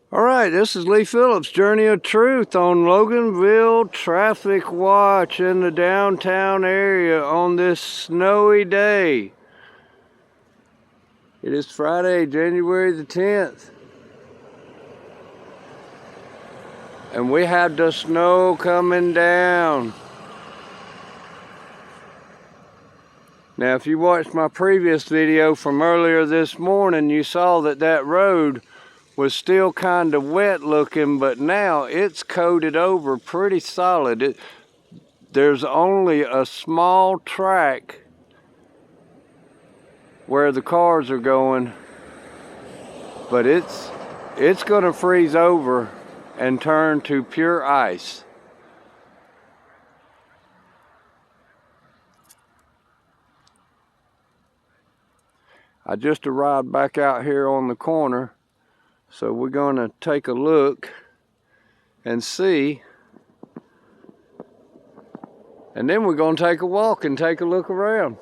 All right, this is Lee Phillips, Journey of Truth on Loganville Traffic Watch in the downtown area on this snowy day. It is Friday, January the 10th. And we have the snow coming down. Now, if you watched my previous video from earlier this morning, you saw that road was still kind of wet looking, but now it's coated over pretty solid. There's only a small track where the cars are going, but it's gonna freeze over and turn to pure ice. I just arrived back out here on the corner, so we're gonna take a look and see, and then we're gonna take a walk and take a look around.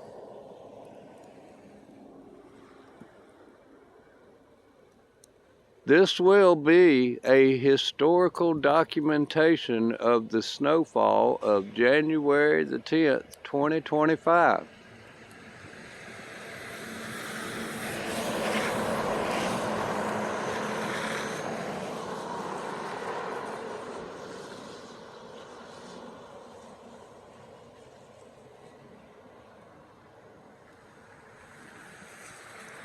This will be a historical documentation of the snowfall of January the 10th, 2025.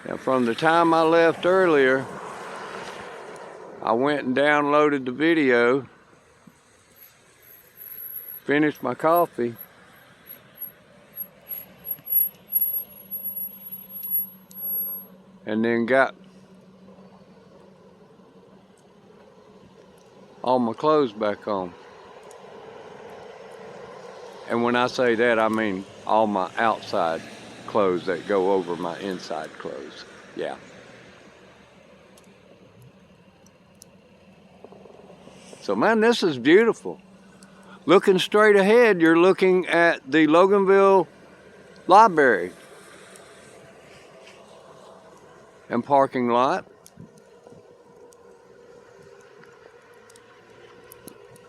Now, from the time I left earlier, I went and downloaded the video, finished my coffee, and then got all my clothes back on. And when I say that, I mean all my outside clothes that go over my inside clothes. Yeah. So man, this is beautiful. Looking straight ahead, you're looking at the Loganville Library and parking lot.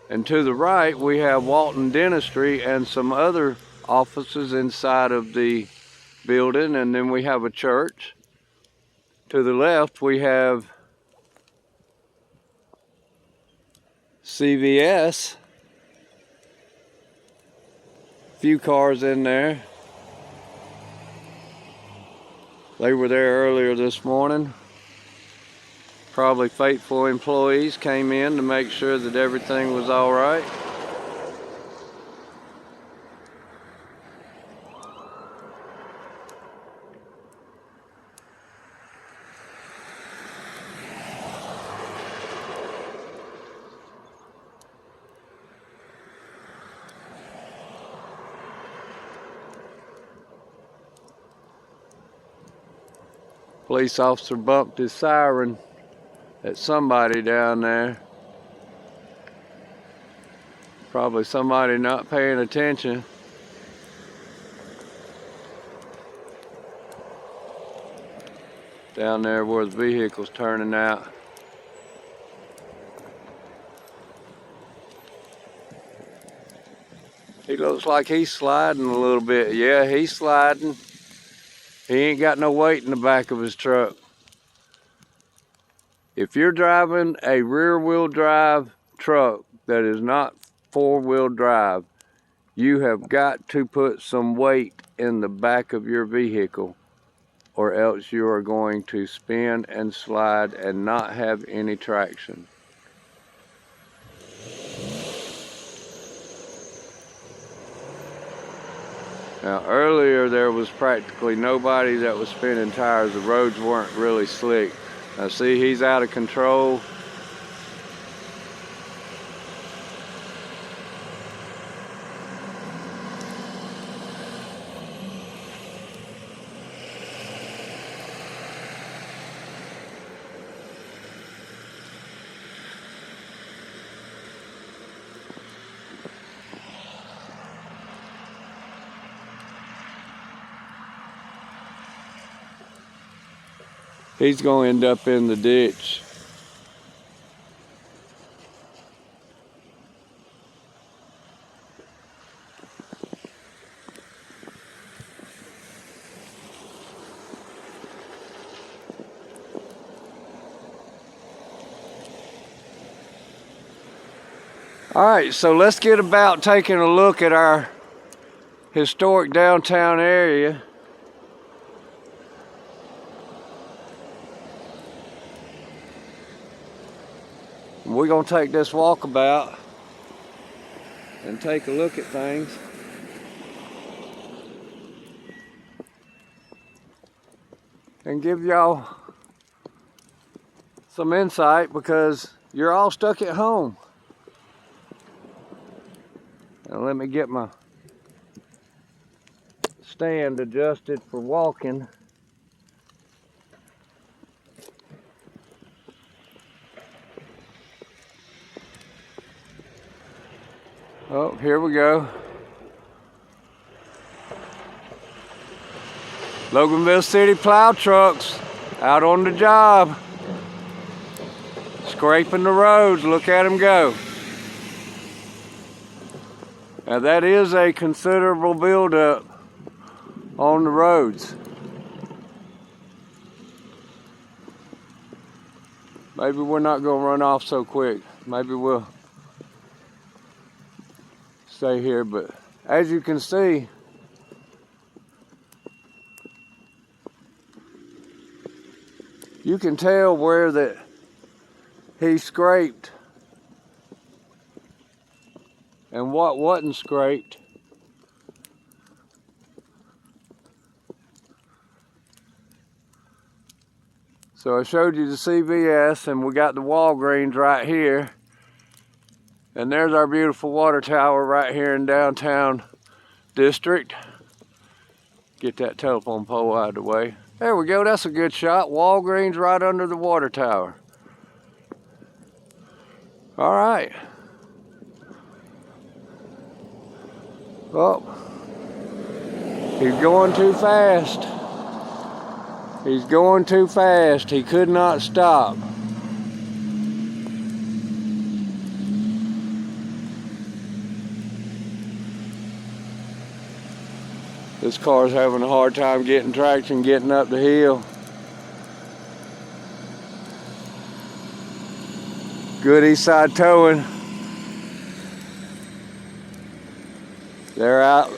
And to the right, we have Walton Dentistry and some other offices inside of the building, and then we have a church. To the left, we have CVS. Few cars in there. They were there earlier this morning. Probably faithful employees came in to make sure that everything was all right. Police officer bumped his siren at somebody down there. Probably somebody not paying attention. Down there where the vehicle's turning out. He looks like he's sliding a little bit. Yeah, he's sliding. He ain't got no weight in the back of his truck. If you're driving a rear-wheel drive truck that is not four-wheel drive, you have got to put some weight in the back of your vehicle, or else you are going to spin and slide and not have any traction. Now, earlier there was practically nobody that was spinning tires. The roads weren't really slick. Now see, he's out of control. He's going to end up in the ditch. All right, so let's get about taking a look at our historic downtown area. We're gonna take this walkabout and take a look at things. And give y'all some insight because you're all stuck at home. Now let me get my stand adjusted for walking. Oh, here we go. Loganville City plow trucks out on the job, scraping the roads. Look at them go. Now that is a considerable buildup on the roads. Maybe we're not going to run off so quick. Maybe we'll stay here, but as you can see, you can tell where that he scraped and what wasn't scraped. So I showed you the CVS and we got the Walgreens right here. And there's our beautiful water tower right here in downtown district. Get that telephone pole out of the way. There we go, that's a good shot. Walgreens right under the water tower. All right. Oh, he's going too fast. He's going too fast. He could not stop. This car's having a hard time getting traction, getting up the hill. Good east side towing. They're out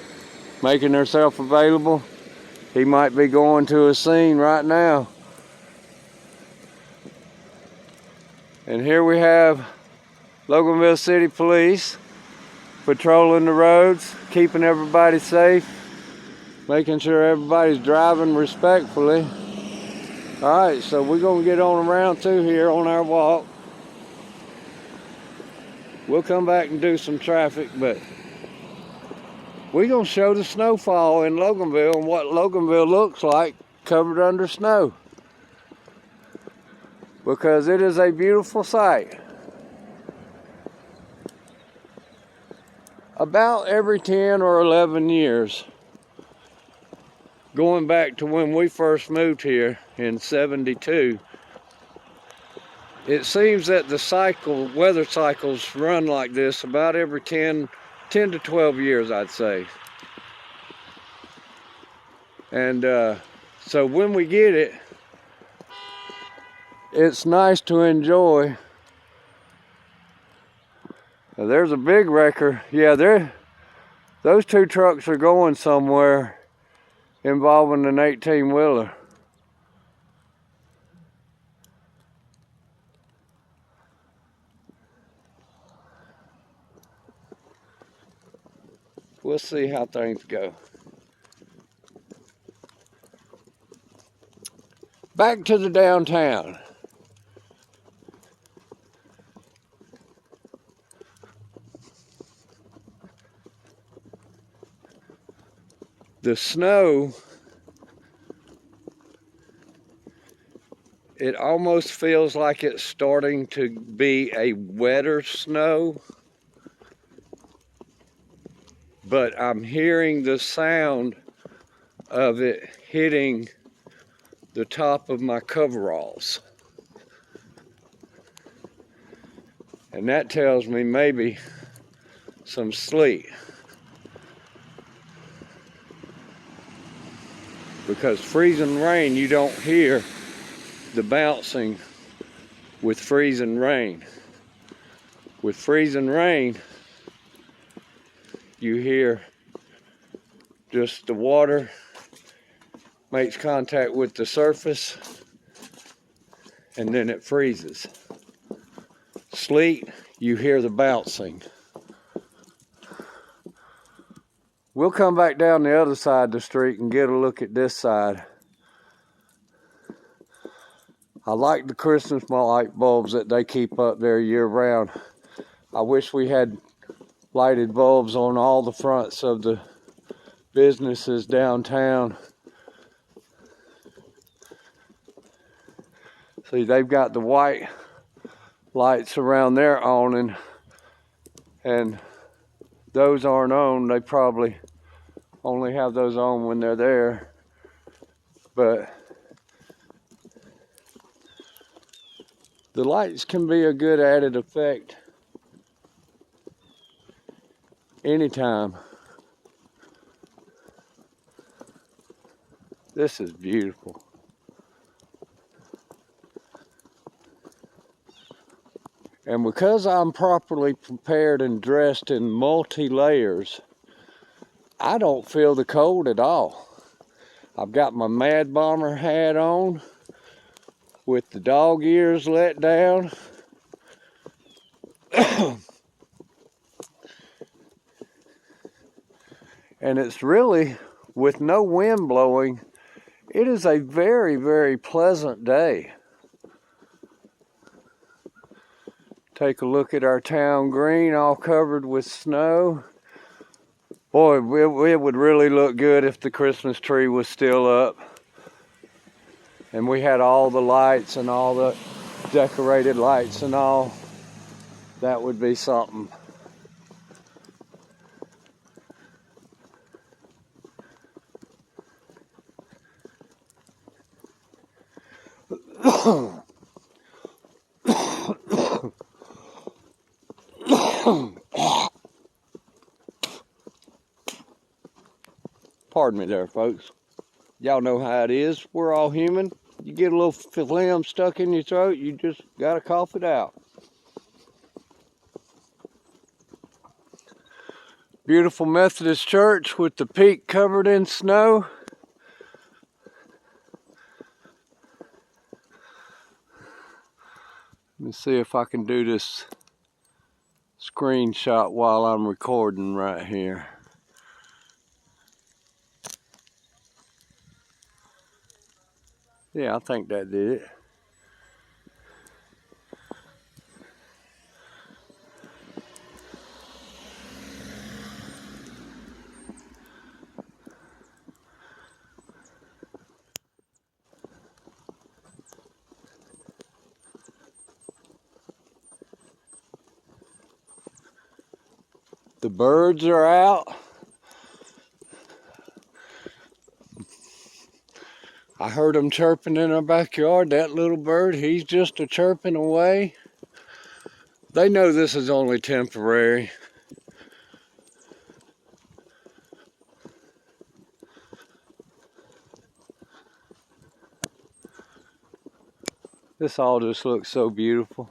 making themselves available. He might be going to a scene right now. And here we have Loganville City Police patrolling the roads, keeping everybody safe, making sure everybody's driving respectfully. All right, so we're gonna get on around through here on our walk. We'll come back and do some traffic, but we're gonna show the snowfall in Loganville and what Loganville looks like covered under snow, because it is a beautiful sight. About every 10 or 11 years, going back to when we first moved here in '72, it seems that the weather cycles run like this about every 10 to 12 years, I'd say. And so when we get it, it's nice to enjoy. Now, there's a big wrecker. Yeah, those two trucks are going somewhere involving an 18-wheeler. We'll see how things go. Back to the downtown. The snow, it almost feels like it's starting to be a wetter snow. But I'm hearing the sound of it hitting the top of my coveralls. And that tells me maybe some sleet. Because freezing rain, you don't hear the bouncing with freezing rain. with freezing rain, you hear just the water makes contact with the surface and then it freezes. Sleet, you hear the bouncing. We'll come back down the other side of the street and get a look at this side. I like the Christmas light bulbs that they keep up there year round. I wish we had lighted bulbs on all the fronts of the businesses downtown. See, they've got the white lights around their awning, and those aren't on. They probably only have those on when they're there. But the lights can be a good added effect anytime. This is beautiful. And because I'm properly prepared and dressed in multi-layers, I don't feel the cold at all. I've got my Mad Bomber hat on with the dog ears let down. And it's really, with no wind blowing, it is a very, very pleasant day. Take a look at our town green, all covered with snow. Boy, it would really look good if the Christmas tree was still up. And we had all the lights and all the decorated lights and all. That would be something. Pardon me there, folks. Y'all know how it is. We're all human. You get a little phlegm stuck in your throat, you just gotta cough it out. Beautiful Methodist church with the peak covered in snow. Let me see if I can do this screenshot while I'm recording right here. Yeah, I think that did it. The birds are out. I heard them chirping in our backyard. That little bird, he's just a chirping away. They know this is only temporary. This all just looks so beautiful.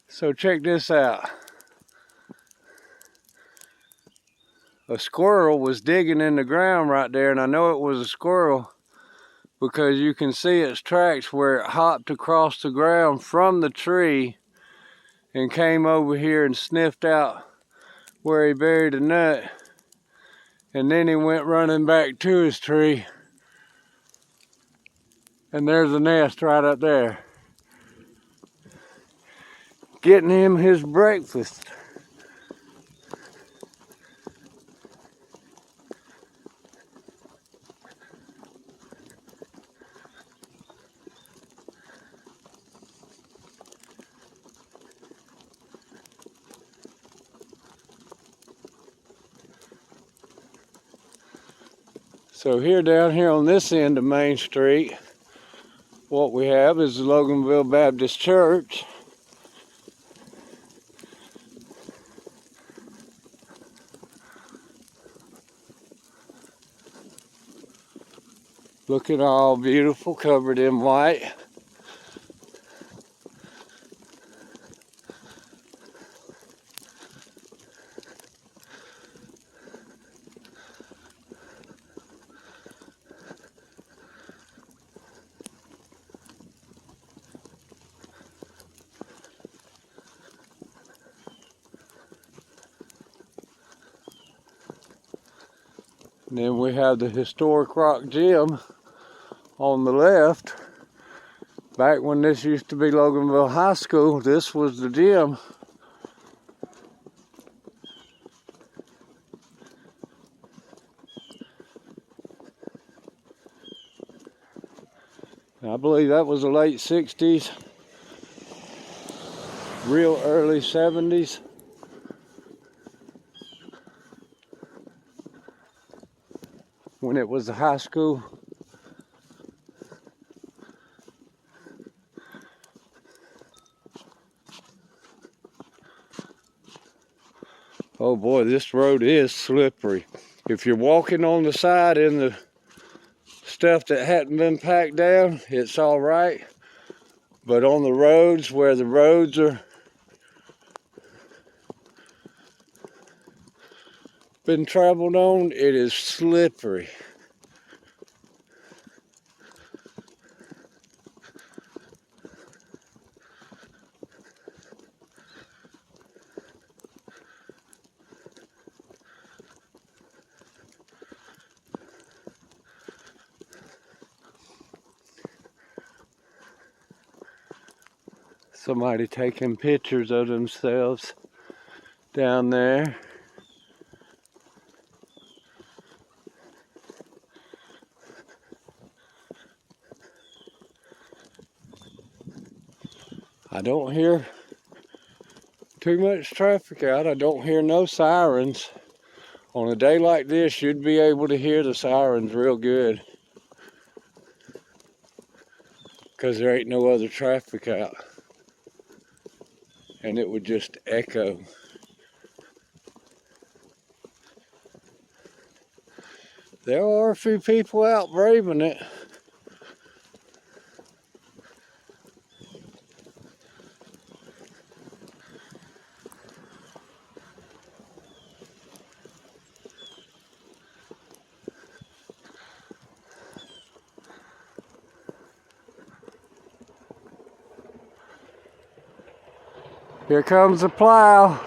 So check this out. a squirrel was digging in the ground right there, and I know it was a squirrel because you can see its tracks where it hopped across the ground from the tree and came over here and sniffed out where he buried a nut, and then he went running back to his tree, and there's a nest right up there, getting him his breakfast. So here, down here on this end of Main Street, what we have is the Loganville Baptist Church. Looking all beautiful, covered in white. And then we have the historic rock gym on the left. Back when this used to be Loganville High School, this was the gym. I believe that was the late 60s, real early 70s. When it was the high school. Oh boy, this road is slippery. If you're walking on the side in the stuff that hadn't been packed down, it's all right. But on the roads where the roads are been traveled on, it is slippery. Somebody taking pictures of themselves down there. I don't hear too much traffic out. I don't hear no sirens. On a day like this, you'd be able to hear the sirens real good, because there ain't no other traffic out. And it would just echo. There are a few people out braving it. Here comes the plow.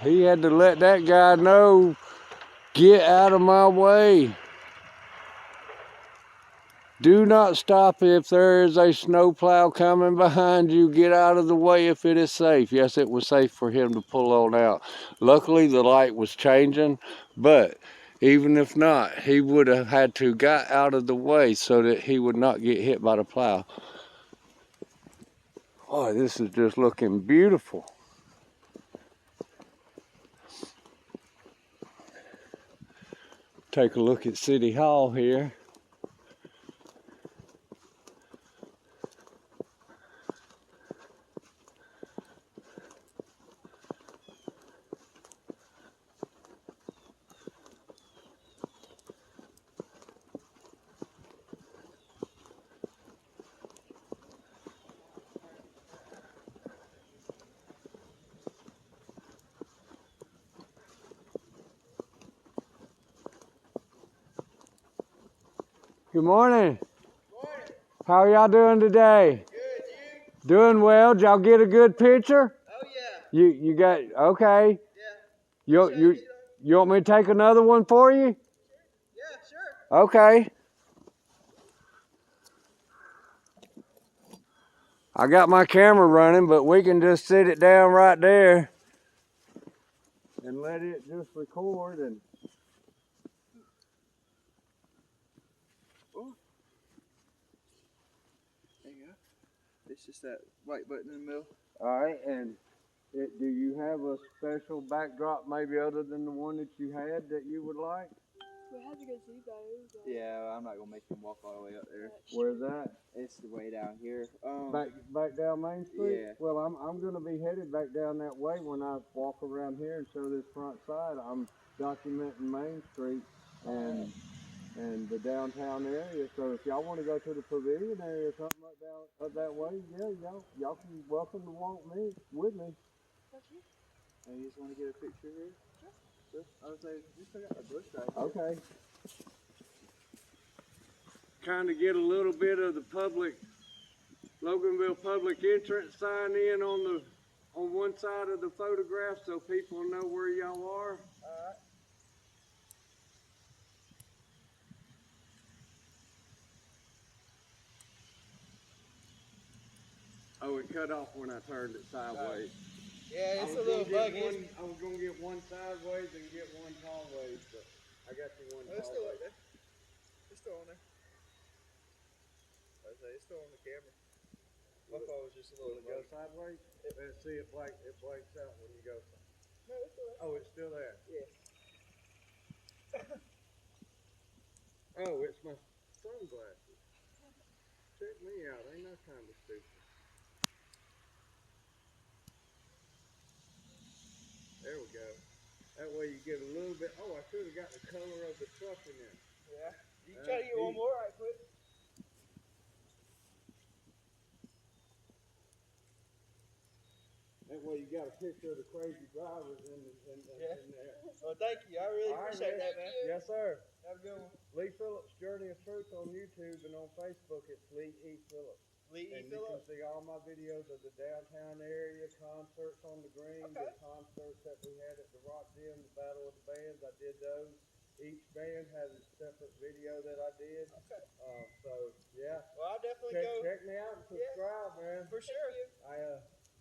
He had to let that guy know, get out of my way. Do not stop if there is a snowplow coming behind you. Get out of the way if it is safe. Yes, it was safe for him to pull on out. Luckily, the light was changing, but even if not, he would have had to got out of the way so that he would not get hit by the plow. Oh, this is just looking beautiful. Take a look at City Hall here. Good morning. How are y'all doing today? Good, you? Doing well. Did y'all get a good picture? Oh yeah. You got okay. Yeah. You want me to take another one for you? Yeah, sure. Okay. I got my camera running, but we can just sit it down right there and let it just record and There you go. It's just that white button in the middle. all right, and do you have a special backdrop maybe other than the one that you had that you would like? We have to go see those. Yeah, I'm not gonna make him walk all the way up there. Where's that? It's the way down here. Back down Main Street? Yeah. Well, I'm gonna be headed back down that way when I walk around here and show this front side. I'm documenting Main Street and the downtown area. So if y'all want to go to the pavilion area or something like down up that way, yeah, y'all can welcome to walk with me. And you just want to get a picture here? Sure. I was like, you still got a bush right here. Okay. Kind of get a little bit of the Loganville public entrance sign in on one side of the photograph so people know where y'all are. Alright. Oh, it cut off when I turned it sideways. Yeah, it's a little buggy. I was gonna get one sideways and get one tallways, but I got you one It's still tallways. right there. It's still on there. I was like, it's still on the camera. My phone was just a little Will it go buggy. sideways? Let's see, it blanks out when you go. No, it's still there. Oh, it's still there. Yeah. Oh, it's my sunglasses. Check me out. Ain't that kind of stupid? There we go. That way you get a little bit. Oh, I should have got the color of the truck in there. Yeah. You can try to get one more right quick. That way you got a picture of the crazy drivers in there. Well, thank you. I really All right, appreciate man. that, man. Yes, sir. Have a good one. Lee Phillips Journey of Truth on YouTube, and on Facebook it's Lee E. Phillips. Lee E. And you can Phillips. see all my videos of the downtown area, concerts on the green, the concerts that we had at the Rock Gym, the Battle of the Bands. I did those. Each band has a separate video that I did. Okay. So yeah. Well, I'll definitely go. Check me out and subscribe, man. For sure.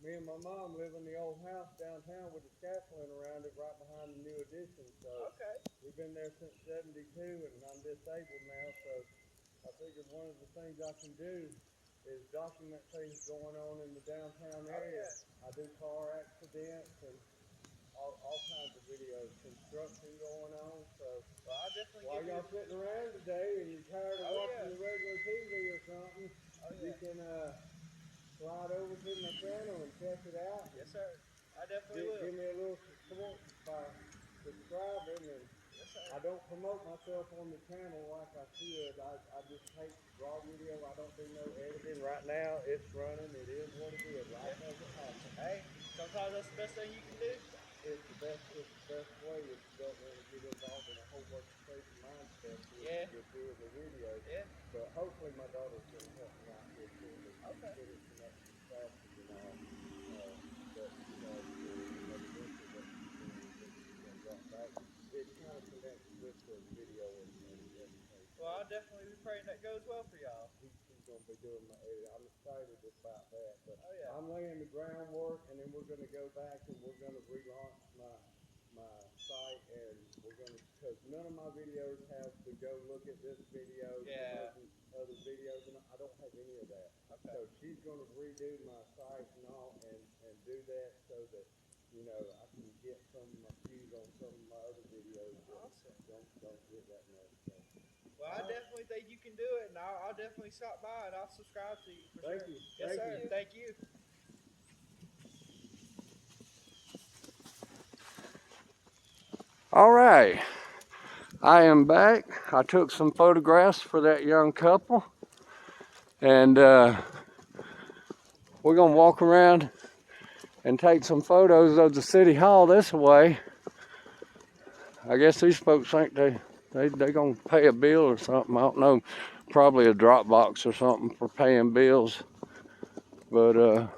Me and my mom live in the old house downtown with the scaffolding around it, right behind the new addition. So Okay. we've been there since '72, and I'm disabled now. So I figured one of the things I can do is document things going on in the downtown area. I do car accidents and all kinds of videos, construction going on. So Well, I'll definitely while give you. y'all sitting around today and you're tired of watching the regular TV or something, you can slide over to my channel and check it out. Yes, sir. I definitely will. Give me a little support by subscribing. And Yes, sir. I don't promote myself on the channel like I should. I just take raw video. I don't do no editing. Right now, it's running. It is what it is. Life as it happens. Hey, sometimes that's the best thing you can do. It's the best way if you don't want to get involved in a whole bunch of crazy mind stuff. Yeah. You're doing the video. Yeah. But hopefully my daughter's going to help me out here too. Okay. Get it connected faster than all. But eventually what she's going to drop back. It kind of connects with the video and everything. Well, I'll definitely be praying that goes well for y'all. He's going to be doing my edit. I'm excited about that. But Oh, yeah. I'm laying the groundwork, and then we're going to go back and we're going to relaunch my site, and we're going to, because none of my videos have to go look at this video, Yeah. other videos, and I don't have any of that. Okay. So she's going to redo my site and all, and do that so that, you know, I can get some of my views on some of my other videos. Awesome. Don't get that much. So. Well, I definitely think you can do it, and I'll definitely stop by and I'll subscribe to you. For Thank sure. you. Yes, Thank sir. you. Thank you. All right, I am back. I took some photographs for that young couple, and we're gonna walk around and take some photos of the city hall this way. I guess these folks think they gonna pay a bill or something, I don't know. probably a drop box or something for paying bills. But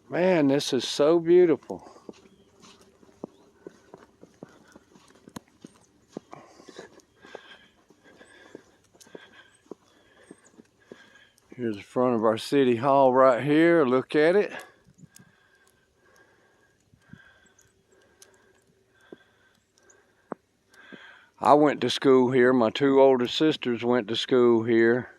man, this is so beautiful. Here's the front of our city hall right here. Look at it. I went to school here. My two older sisters went to school here.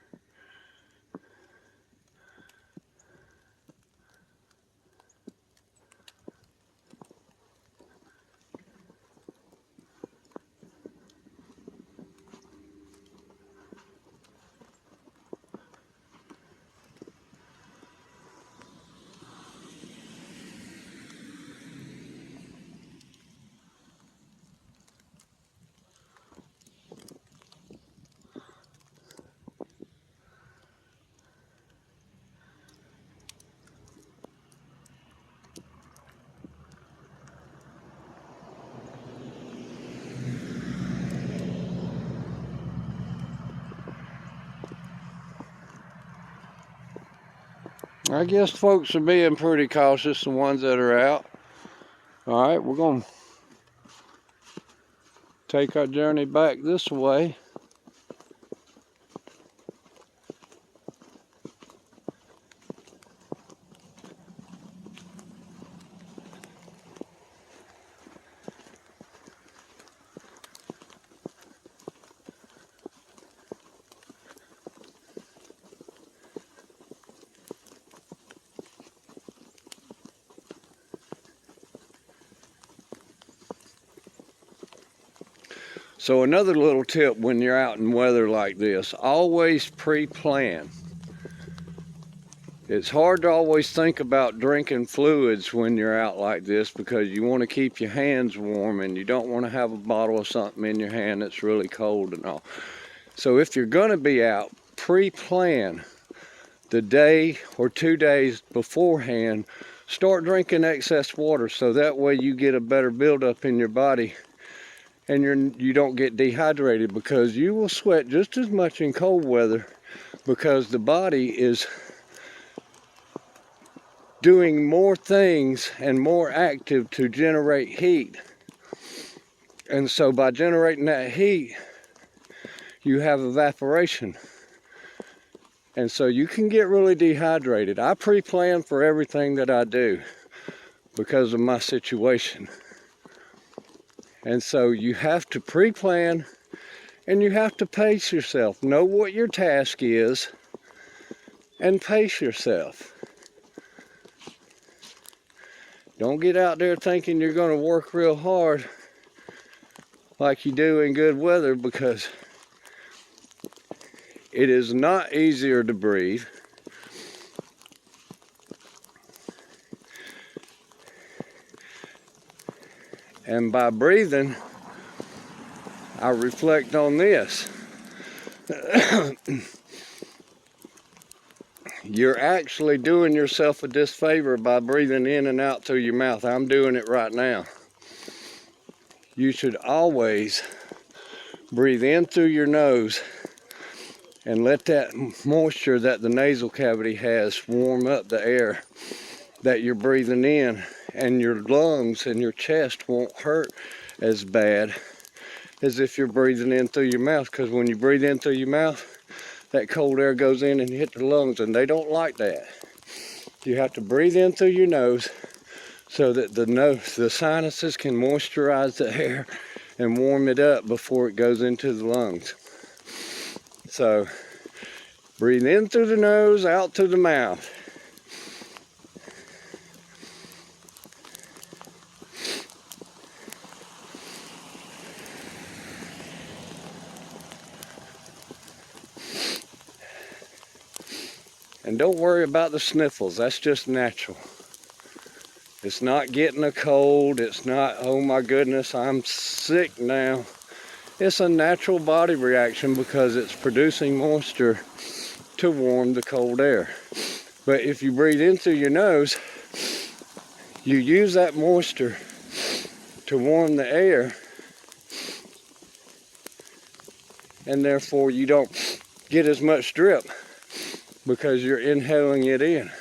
I guess folks are being pretty cautious, the ones that are out. All right, we're going to take our journey back this way. So another little tip when you're out in weather like this, always pre-plan. It's hard to always think about drinking fluids when you're out like this because you want to keep your hands warm and you don't want to have a bottle of something in your hand that's really cold and all. So if you're going to be out, pre-plan the day or 2 days beforehand. Start drinking excess water so that way you get a better buildup in your body and you don't get dehydrated, because you will sweat just as much in cold weather because the body is doing more things and more active to generate heat. And so by generating that heat, you have evaporation. And so you can get really dehydrated. I pre-plan for everything that I do because of my situation. And so you have to pre-plan and you have to pace yourself. Know what your task is and pace yourself. Don't get out there thinking you're going to work real hard like you do in good weather, because it is not easier to breathe. And by breathing, I reflect on this. You're actually doing yourself a disfavor by breathing in and out through your mouth. I'm doing it right now. You should always breathe in through your nose and let that moisture that the nasal cavity has warm up the air that you're breathing in, and your lungs and your chest won't hurt as bad as if you're breathing in through your mouth, because when you breathe in through your mouth, that cold air goes in and hit the lungs, and they don't like that. You have to breathe in through your nose so that the sinuses can moisturize the air and warm it up before it goes into the lungs. So breathe in through the nose, out through the mouth. And don't worry about the sniffles, that's just natural. It's not getting a cold, it's not, oh my goodness, I'm sick now. It's a natural body reaction because it's producing moisture to warm the cold air. But if you breathe in through your nose, you use that moisture to warm the air, and therefore you don't get as much drip because you're inhaling it in.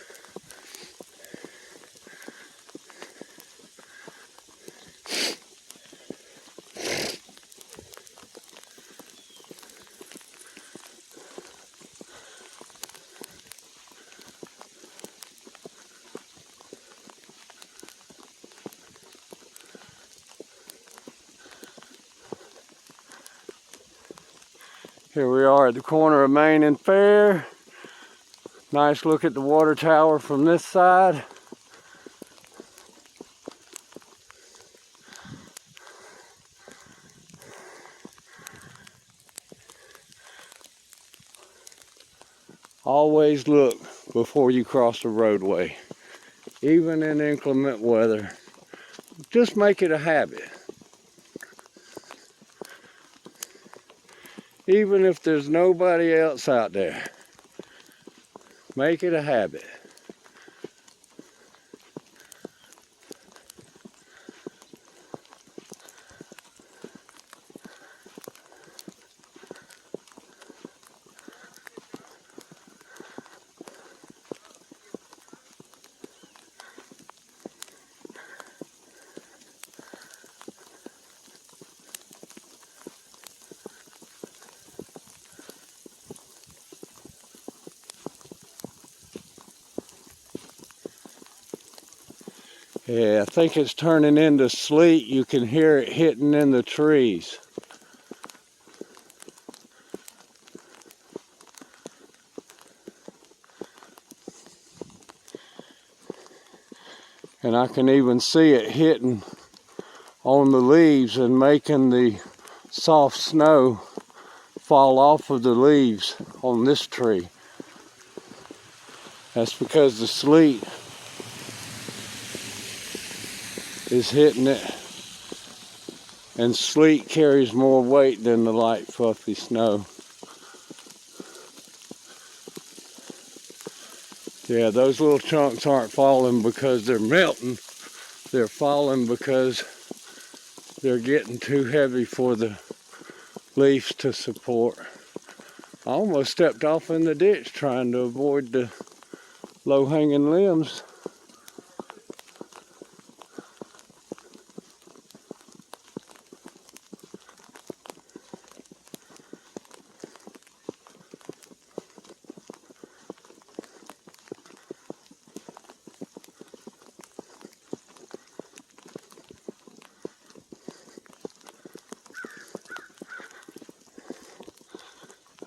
Here we are at the corner of Main and Fair. Nice look at the water tower from this side. Always look before you cross a roadway, even in inclement weather. Just make it a habit. Even if there's nobody else out there, make it a habit. Yeah, I think it's turning into sleet. You can hear it hitting in the trees. And I can even see it hitting on the leaves and making the soft snow fall off of the leaves on this tree. That's because the sleet is hitting it, and sleet carries more weight than the light fluffy snow. Yeah, those little chunks aren't falling because they're melting. They're falling because they're getting too heavy for the leaves to support. I almost stepped off in the ditch trying to avoid the low-hanging limbs.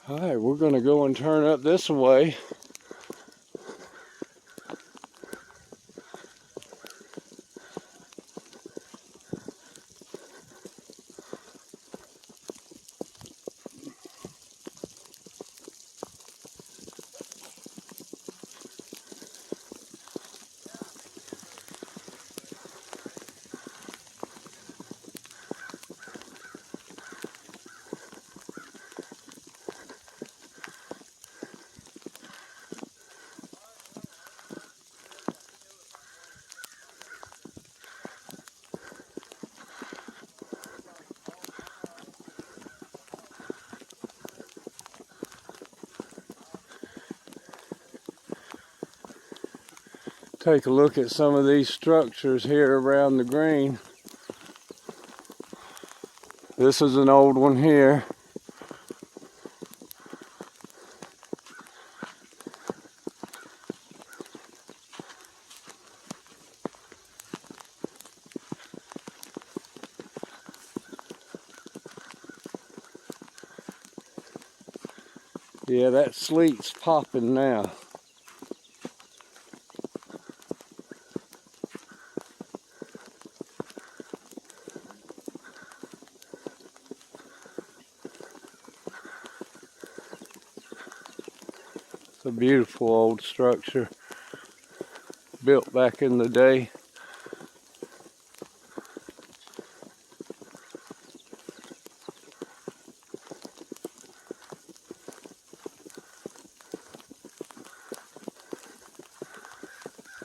All right, we're gonna go and turn up this way. Take a look at some of these structures here around the green. This is an old one here. Yeah, that sleet's popping now. It's a beautiful old structure, built back in the day.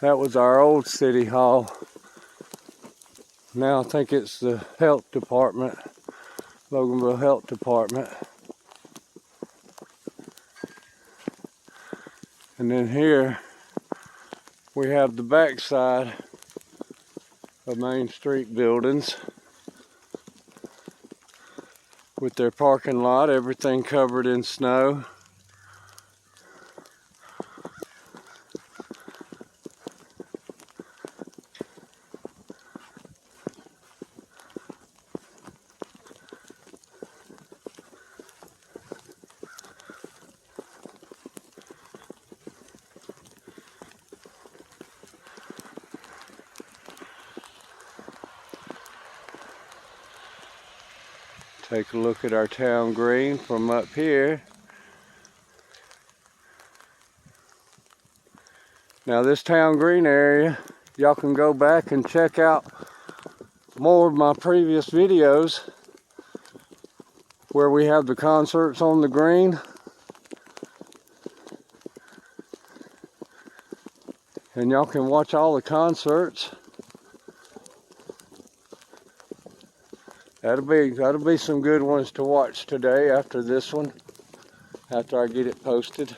That was our old city hall. Now I think it's the health department, Loganville Health Department. And then here we have the backside of Main Street buildings with their parking lot, everything covered in snow. Take a look at our town green from up here. Now this town green area, y'all can go back and check out more of my previous videos where we have the concerts on the green. And y'all can watch all the concerts. That'll be some good ones to watch today after this one, after I get it posted.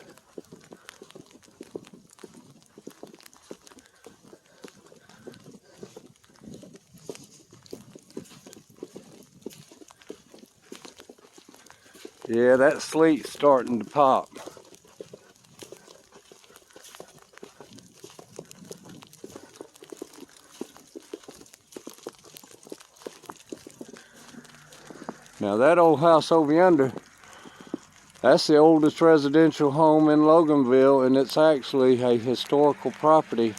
Yeah, that sleet's starting to pop. Now that old house over yonder, that's the oldest residential home in Loganville, and it's actually a historical property,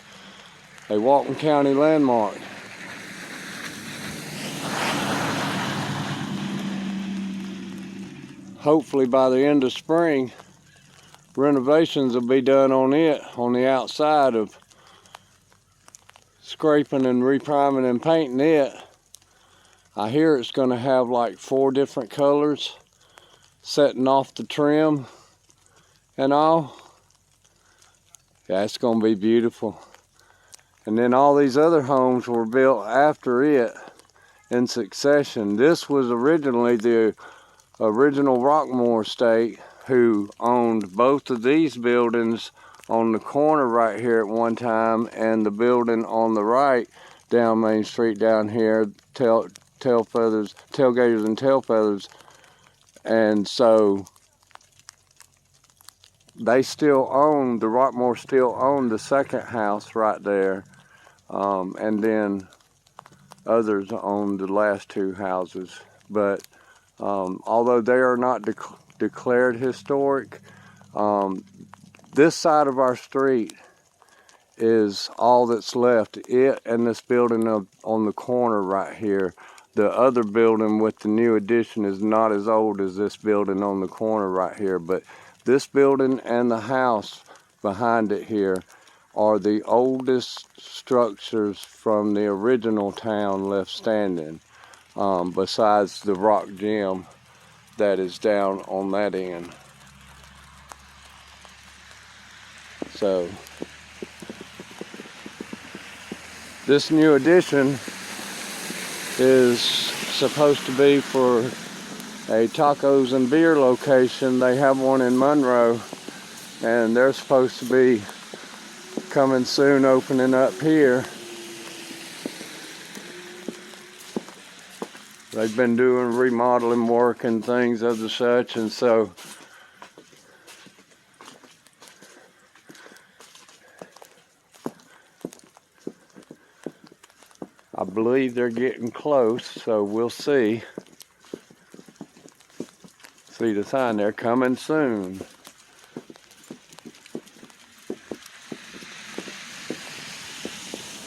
a Walton County landmark. Hopefully by the end of spring, renovations will be done on it, on the outside of scraping and repriming and painting it. I hear it's going to have like 4 different colors, setting off the trim and all. Yeah, it's going to be beautiful. And then all these other homes were built after it in succession. This was originally the original Rockmore estate, who owned both of these buildings on the corner right here at one time, and the building on the right down Main Street down here, tailgaters and tail feathers. And so they still own, the Rockmore still owned the second house right there, and then others own the last 2 houses. But although they are not declared historic, this side of our street is all that's left. It and this building on the corner right here. The other building with the new addition is not as old as this building on the corner right here, but this building and the house behind it here are the oldest structures from the original town left standing, besides the rock gym that is down on that end. So this new addition is supposed to be for a tacos and beer location. They have one in Monroe, and they're supposed to be coming soon, opening up here. They've been doing remodeling work and things of the such, and so I believe they're getting close, so we'll see. See the sign there, coming soon.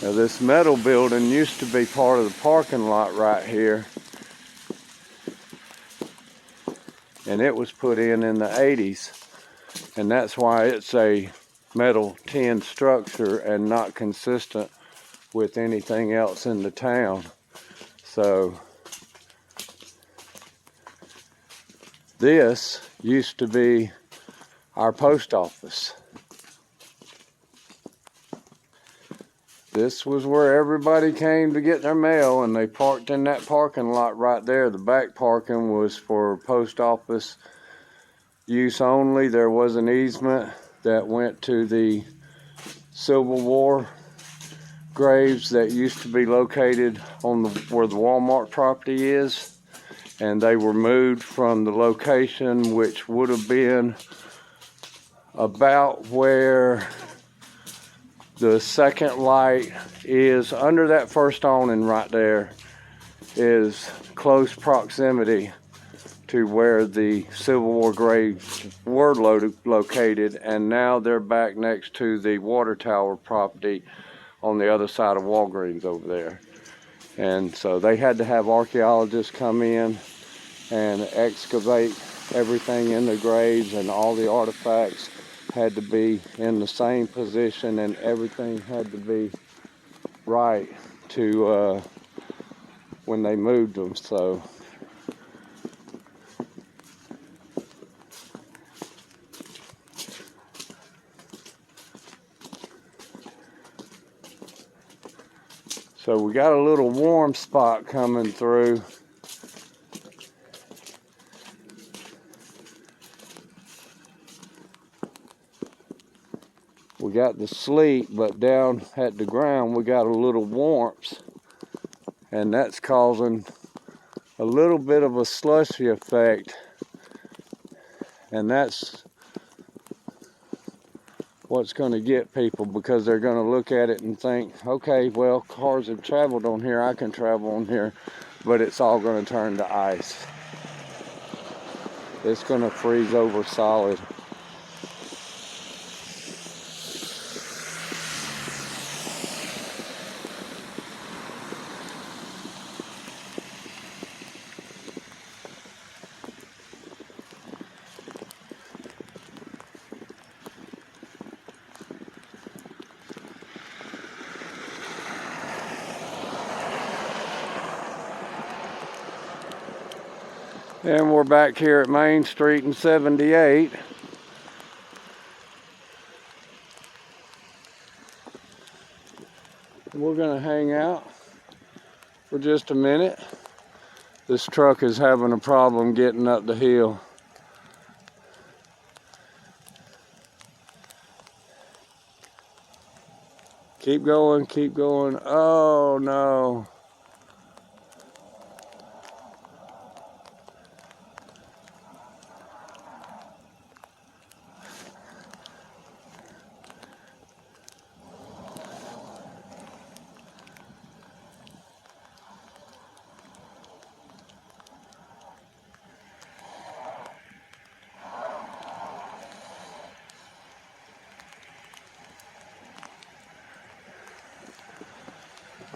Now this metal building used to be part of the parking lot right here, and it was put in the 80s, and that's why it's a metal tin structure and not consistent with anything else in the town. So this used to be our post office. This was where everybody came to get their mail, and they parked in that parking lot right there. The back parking was for post office use only. There was an easement that went to the Civil War graves that used to be located on where the Walmart property is, and they were moved from the location which would have been about where the second light is. Under that first awning right there is close proximity to where the Civil War graves were located, and now they're back next to the water tower property on the other side of Walgreens over there. And so they had to have archaeologists come in and excavate everything in the graves, and all the artifacts had to be in the same position, and everything had to be right to when they moved them. So we got a little warm spot coming through. We got the sleet, but down at the ground we got a little warmth, and that's causing a little bit of a slushy effect, and that's what's going to get people, because they're going to look at it and think, okay, well, cars have traveled on here, I can travel on here, but it's all going to turn to ice. It's going to freeze over solid. And we're back here at Main Street and 78. We're gonna hang out for just a minute. This truck is having a problem getting up the hill. Keep going, keep going. Oh no.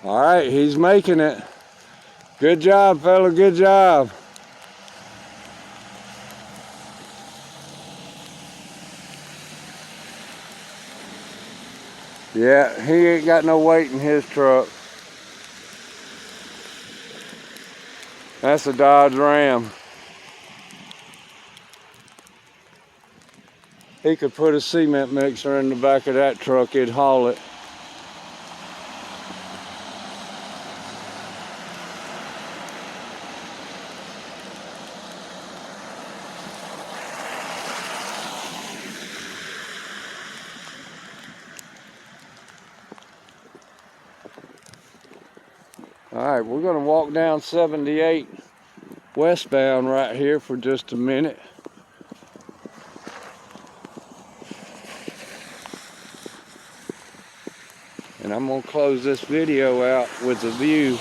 All right, he's making it. Good job, fella, good job. Yeah, he ain't got no weight in his truck. That's a Dodge Ram. He could put a cement mixer in the back of that truck, it'd haul it. All right, we're gonna walk down 78 westbound right here for just a minute. And I'm gonna close this video out with a view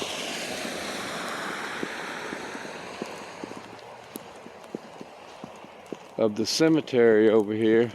of the cemetery over here.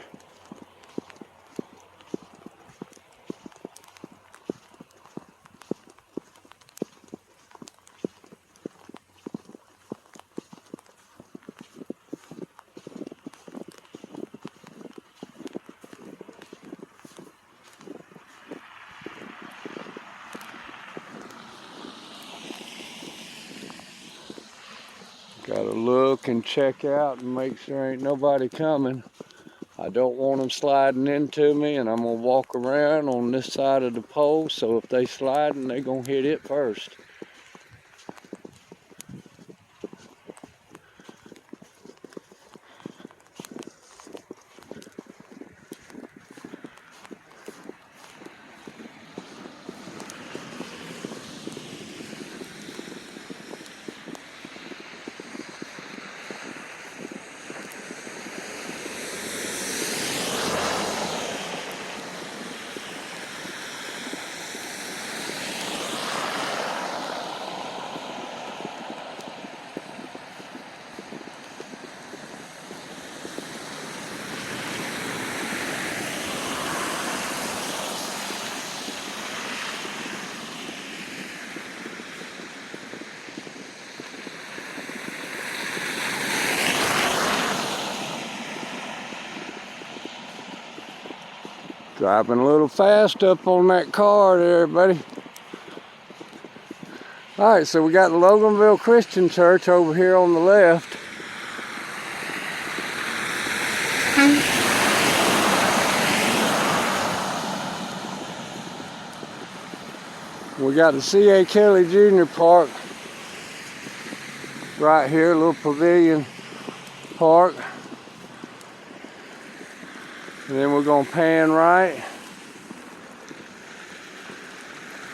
Gotta look and check out and make sure ain't nobody coming. I don't want them sliding into me, and I'm gonna walk around on this side of the pole, so if they sliding, they gonna hit it first. Driving a little fast up on that car there, buddy. Alright, so we got the Loganville Christian Church over here on the left. We got the C.A. Kelly Jr. Park right here, a little pavilion park. And then we're going to pan right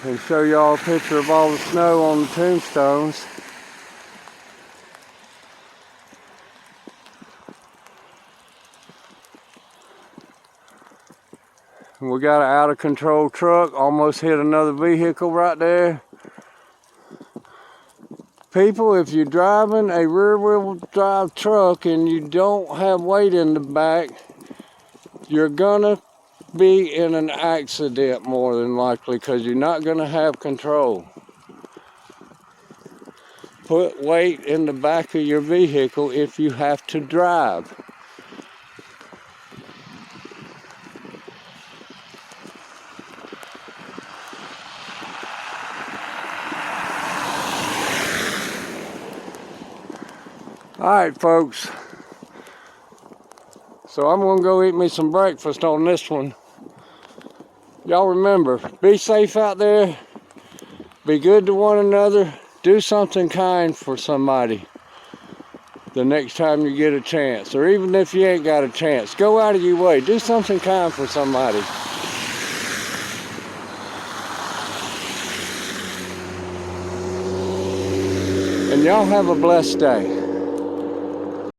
and show y'all a picture of all the snow on the tombstones. And we got an out of control truck, almost hit another vehicle right there. People, if you're driving a rear wheel drive truck and you don't have weight in the back, you're gonna be in an accident more than likely because you're not gonna have control. Put weight in the back of your vehicle if you have to drive. Alright folks, so I'm gonna go eat me some breakfast on this one. Y'all remember, be safe out there, be good to one another, do something kind for somebody the next time you get a chance, or even if you ain't got a chance, go out of your way, do something kind for somebody. And y'all have a blessed day.